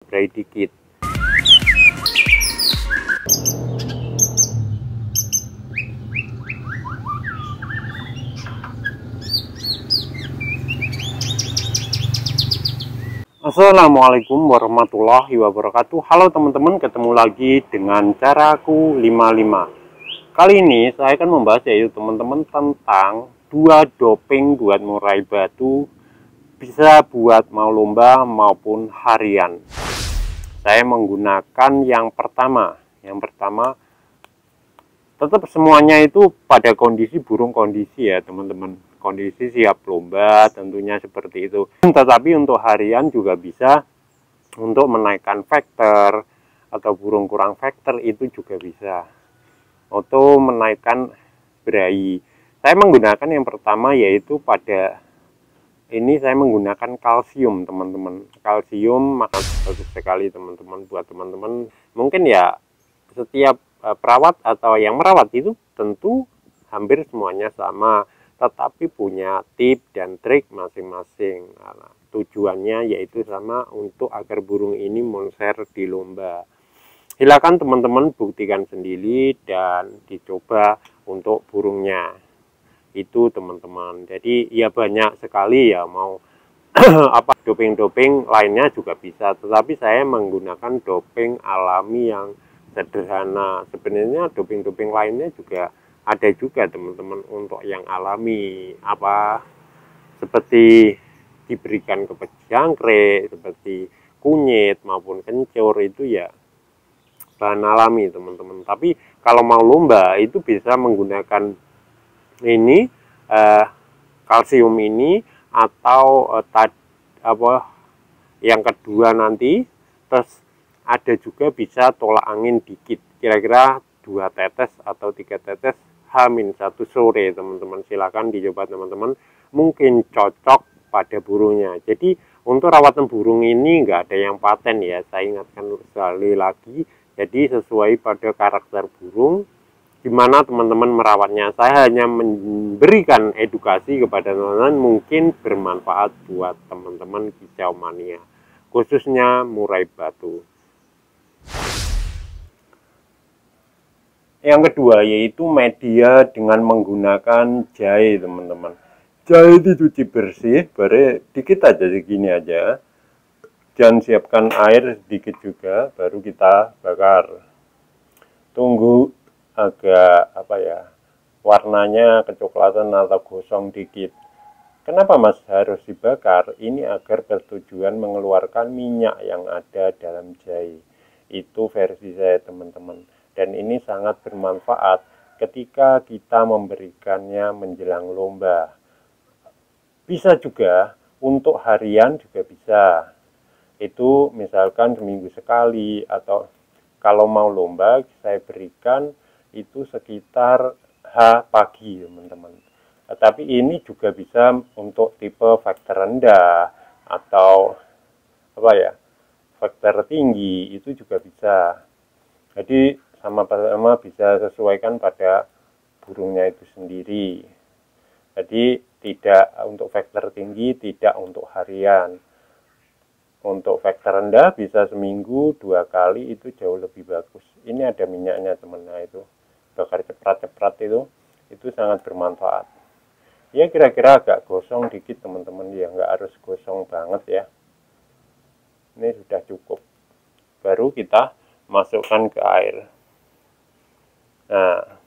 berai dikit. Assalamualaikum warahmatullahi wabarakatuh. Halo teman-teman, ketemu lagi dengan caraku 55. Kali ini saya akan membahas yaitu teman-teman tentang 2 doping buat murai batu, bisa buat mau lomba maupun harian. Saya menggunakan yang pertama tetap semuanya itu pada kondisi burung kondisi ya teman-teman, kondisi siap lomba tentunya seperti itu. Tetapi untuk harian juga bisa untuk menaikkan vektor atau burung kurang vektor itu juga bisa untuk menaikkan berai. Saya menggunakan yang pertama yaitu pada ini saya menggunakan kalsium teman-teman. Kalsium makan bagus sekali teman-teman, buat teman-teman mungkin ya setiap perawat atau yang merawat itu tentu hampir semuanya sama, tetapi punya tips dan trik masing-masing. Nah, tujuannya yaitu sama untuk agar burung ini moncer di lomba. Silakan teman-teman buktikan sendiri dan dicoba untuk burungnya itu teman-teman. Jadi ya banyak sekali ya mau apa doping-doping lainnya juga bisa, tetapi saya menggunakan doping alami yang sederhana. Sebenarnya doping-doping lainnya juga ada juga teman-teman untuk yang alami, apa seperti diberikan kepada jangkrik, seperti kunyit maupun kencur, itu ya bahan alami teman-teman. Tapi kalau mau lomba itu bisa menggunakan ini kalsium ini atau yang kedua nanti. Terus ada juga bisa tolak angin dikit, kira-kira 2 tetes atau 3 tetes H-1 sore teman-teman. Silakan dicoba teman-teman, mungkin cocok pada burungnya. Jadi untuk rawatan burung ini nggak ada yang paten ya, saya ingatkan sekali lagi. Jadi sesuai pada karakter burung, gimana teman-teman merawatnya. Saya hanya memberikan edukasi kepada teman-teman, mungkin bermanfaat buat teman-teman kicau mania, khususnya murai batu. Yang kedua yaitu media dengan menggunakan jahe teman-teman. Jahe dicuci bersih, baru dikit aja segini aja. Dan siapkan air sedikit juga, baru kita bakar. Tunggu agak warnanya kecoklatan atau gosong dikit. Kenapa mas harus dibakar? Ini agar bertujuan mengeluarkan minyak yang ada dalam jahe. Itu versi saya teman-teman. Dan ini sangat bermanfaat ketika kita memberikannya menjelang lomba. Bisa juga untuk harian juga bisa. Itu misalkan seminggu sekali, atau kalau mau lomba saya berikan itu sekitar H pagi teman-teman. Tapi ini juga bisa untuk tipe vektor rendah atau vektor tinggi, itu juga bisa. Jadi sama-sama bisa sesuaikan pada burungnya itu sendiri. Jadi tidak untuk vektor tinggi, tidak untuk harian. Untuk vektor rendah bisa seminggu 2 kali, itu jauh lebih bagus. Ini ada minyaknya teman, nah itu bakar cepat-cepat itu sangat bermanfaat. Ya kira-kira agak gosong dikit teman-teman, ya nggak harus gosong banget ya. Ini sudah cukup. Baru kita masukkan ke air. Nah,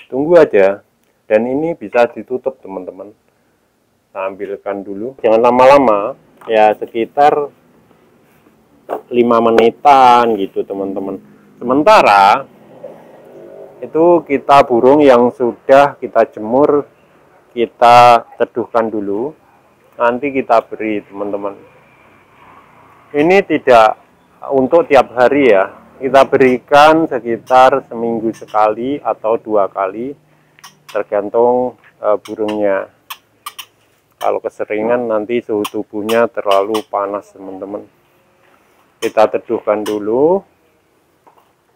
tunggu aja. Dan ini bisa ditutup teman-teman. Tampilkan dulu, jangan lama-lama ya, sekitar 5 menitan gitu teman-teman. Sementara itu kita burung yang sudah kita jemur, kita teduhkan dulu, nanti kita beri teman-teman. Ini tidak untuk tiap hari ya, kita berikan sekitar seminggu sekali atau 2 kali, tergantung burungnya. Kalau keseringan nanti suhu tubuhnya terlalu panas teman-teman. Kita teduhkan dulu,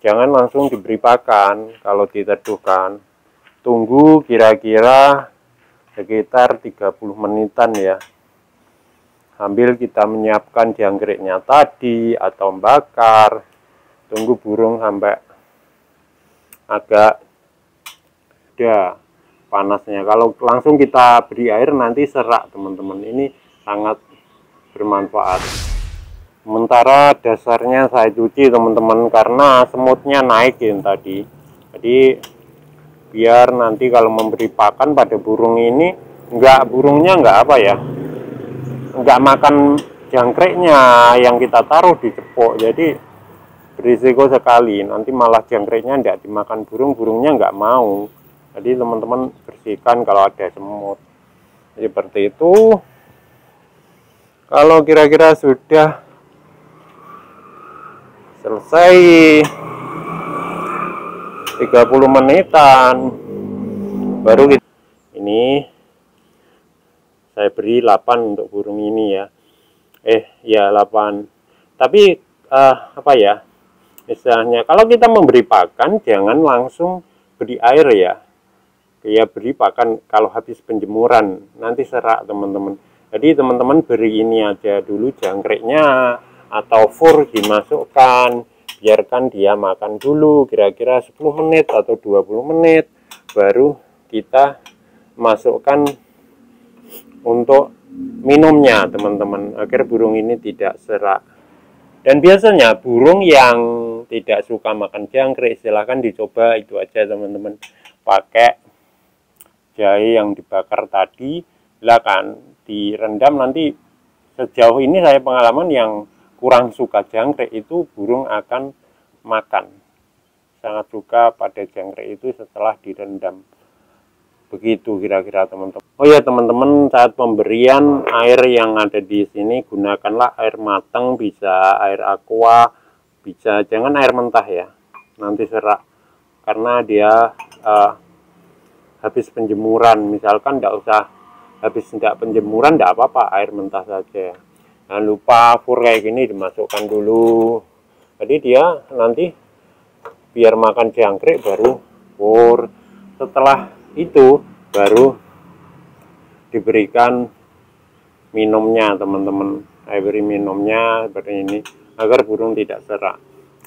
jangan langsung diberi pakan. Kalau diteduhkan, tunggu kira-kira sekitar 30 menitan ya. sambil kita menyiapkan jangkriknya tadi atau bakar. Tunggu burung sampai agak ada panasnya. Kalau langsung kita beri air nanti serak teman-teman. Ini sangat bermanfaat. Sementara dasarnya saya cuci teman-teman karena semutnya naik yang tadi. Jadi biar nanti kalau memberi pakan pada burung ini burungnya nggak makan jangkriknya yang kita taruh di cepok. Jadi berisiko sekali, nanti malah jangkriknya nggak dimakan burung, burungnya nggak mau. Jadi teman-teman bersihkan kalau ada semut. Jadi seperti itu. Kalau kira-kira sudah selesai 30 menitan baru ini saya beri 8 untuk burung ini ya. Ya 8. Tapi misalnya kalau kita memberi pakan jangan langsung beri air ya. Ya beri pakan kalau habis penjemuran, nanti serak teman-teman. Jadi teman-teman beri ini aja dulu jangkriknya atau fur dimasukkan, biarkan dia makan dulu kira-kira 10 menit atau 20 menit baru kita masukkan untuk minumnya teman-teman, agar burung ini tidak serak. Dan biasanya burung yang tidak suka makan jangkrik silahkan dicoba itu aja teman-teman, pakai jahe yang dibakar tadi, silakan direndam. Nanti sejauh ini saya pengalaman yang kurang suka jangkrik itu burung akan makan, sangat suka pada jangkrik itu setelah direndam. Begitu kira-kira teman-teman. Oh ya teman-teman, saat pemberian air yang ada di sini gunakanlah air matang, bisa air aqua, bisa, jangan air mentah ya, nanti serak karena dia habis penjemuran. Misalkan habis penjemuran tidak apa-apa, air mentah saja. Jangan lupa fur kayak gini dimasukkan dulu. Jadi dia nanti biar makan jangkrik baru fur. Setelah itu baru diberikan minumnya teman-teman. Saya beri minumnya seperti ini agar burung tidak serak.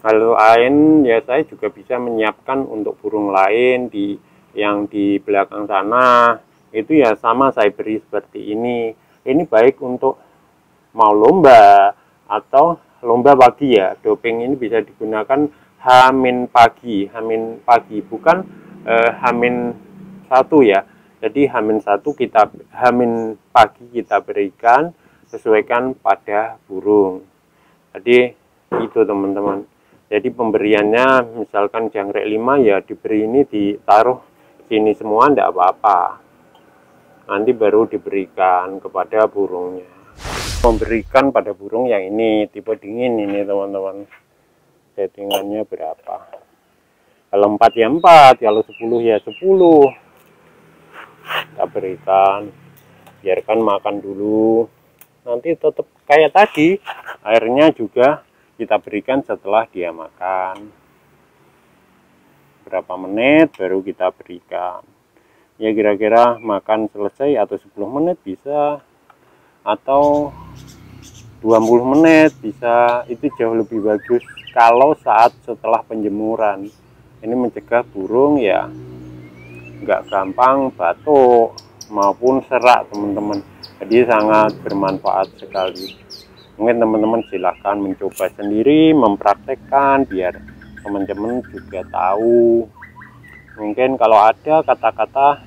Kalau lain ya saya juga bisa menyiapkan untuk burung lain yang di belakang sana. Itu ya sama saya beri seperti ini. Ini baik untuk mau lomba atau lomba pagi ya. Doping ini bisa digunakan Hamin pagi bukan Hamin 1 ya. Jadi Hamin 1 Hamin pagi kita berikan, sesuaikan pada burung. Jadi itu teman-teman. Jadi pemberiannya misalkan jangkrik 5 ya diberi ini, ditaruh sini semua enggak apa-apa. Nanti baru diberikan kepada burungnya. Memberikan pada burung yang ini tipe dingin ini teman-teman. Settingannya berapa? Kalau 4 ya 4, kalau 10 ya 10. Kita berikan, biarkan makan dulu. Nanti tetap kayak tadi, airnya juga kita berikan setelah dia makan. Berapa menit baru kita berikan. Ya kira-kira makan selesai atau 10 menit bisa, atau 20 menit bisa. Itu jauh lebih bagus kalau saat setelah penjemuran. Ini mencegah burung ya nggak gampang batuk maupun serak teman-teman. Jadi sangat bermanfaat sekali. Mungkin teman-teman silahkan mencoba sendiri, mempraktekkan biar teman-teman juga tahu. Mungkin kalau ada kata-kata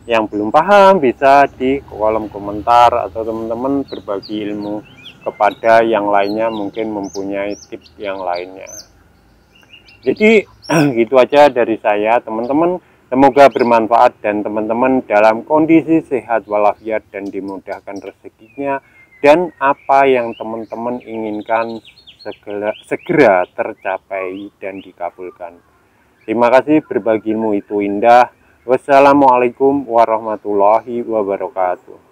yang belum paham bisa di kolom komentar, atau teman-teman berbagi ilmu kepada yang lainnya, mungkin mempunyai tips yang lainnya. Jadi gitu aja dari saya teman-teman, semoga bermanfaat dan teman-teman dalam kondisi sehat walafiat dan dimudahkan rezekinya, dan apa yang teman-teman inginkan segera tercapai dan dikabulkan. Terima kasih, berbagi ilmu itu indah. Wassalamualaikum warahmatullahi wabarakatuh.